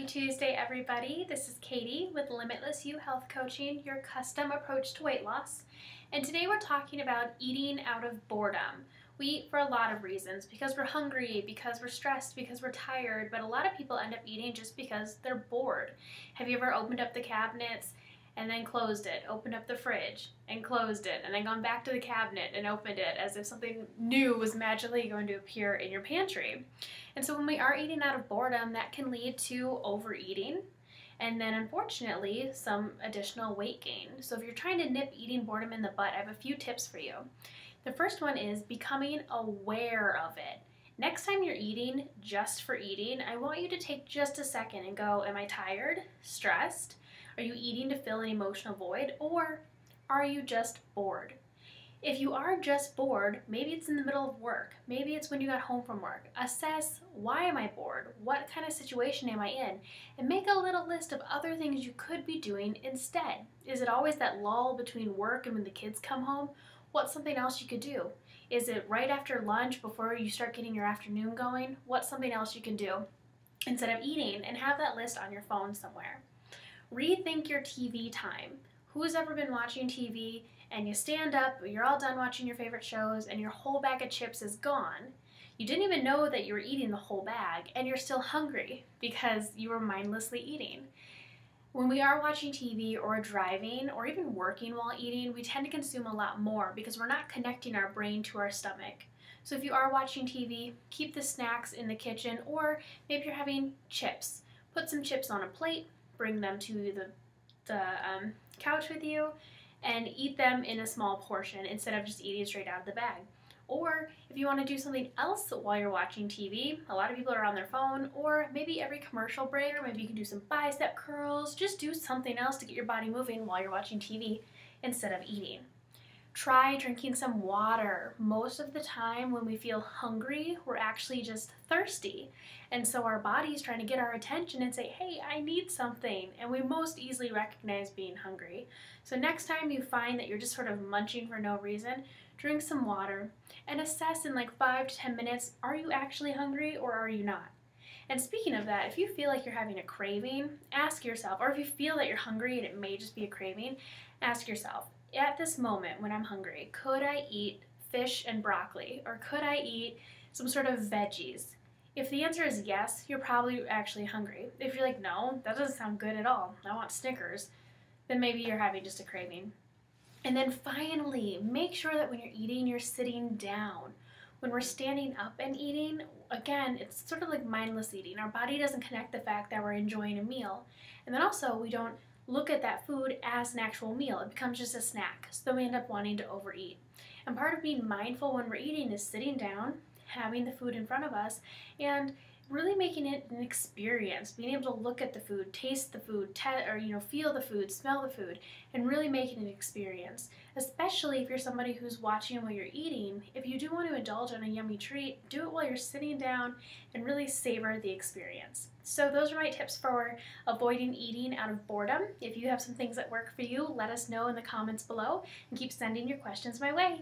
Tuesday, everybody. This is Katie with Limitless You Health Coaching, your custom approach to weight loss. And today we're talking about eating out of boredom. We eat for a lot of reasons, because we're hungry, because we're stressed, because we're tired, but a lot of people end up eating just because they're bored. Have you ever opened up the cabinets and then closed it, opened up the fridge and closed it, and then gone back to the cabinet and opened it as if something new was magically going to appear in your pantry? And so when we are eating out of boredom, that can lead to overeating and then unfortunately some additional weight gain. So if you're trying to nip eating boredom in the bud, I have a few tips for you. The first one is becoming aware of it. Next time you're eating just for eating, I want you to take just a second and go, am I tired, stressed? Are you eating to fill an emotional void, or are you just bored? If you are just bored, maybe it's in the middle of work, maybe it's when you got home from work. Assess, why am I bored? What kind of situation am I in? And make a little list of other things you could be doing instead. Is it always that lull between work and when the kids come home? What's something else you could do? Is it right after lunch before you start getting your afternoon going? What's something else you can do instead of eating? And have that list on your phone somewhere. Rethink your TV time. Who's ever been watching TV and you stand up, you're all done watching your favorite shows, and your whole bag of chips is gone? You didn't even know that you were eating the whole bag, and you're still hungry because you were mindlessly eating. When we are watching TV or driving or even working while eating, we tend to consume a lot more because we're not connecting our brain to our stomach. So if you are watching TV, keep the snacks in the kitchen, or maybe you're having chips. Put some chips on a plate, bring them to the couch with you, and eat them in a small portion instead of just eating straight out of the bag. Or if you want to do something else while you're watching TV, a lot of people are on their phone, or maybe every commercial break, or maybe you can do some bicep curls. Just do something else to get your body moving while you're watching TV instead of eating. Try drinking some water. Most of the time when we feel hungry, we're actually just thirsty. And so our body's trying to get our attention and say, hey, I need something. And we most easily recognize being hungry. So next time you find that you're just sort of munching for no reason, drink some water and assess in like 5 to 10 minutes, are you actually hungry or are you not? And speaking of that, if you feel like you're having a craving, ask yourself, or if you feel that you're hungry and it may just be a craving, ask yourself, at this moment when I'm hungry, could I eat fish and broccoli, or could I eat some sort of veggies? If the answer is yes, you're probably actually hungry. If you're like, no, that doesn't sound good at all, I want Snickers, then maybe you're having just a craving. And then finally, make sure that when you're eating, you're sitting down. When we're standing up and eating, again, it's sort of like mindless eating. Our body doesn't connect the fact that we're enjoying a meal. And then also, we don't look at that food as an actual meal. It becomes just a snack, so then we end up wanting to overeat. And part of being mindful when we're eating is sitting down, having the food in front of us, and really making it an experience, being able to look at the food, taste the food, feel the food, smell the food, and really make it an experience. Especially if you're somebody who's watching while you're eating, if you do want to indulge in a yummy treat, do it while you're sitting down and really savor the experience. So those are my tips for avoiding eating out of boredom. If you have some things that work for you, let us know in the comments below, and keep sending your questions my way.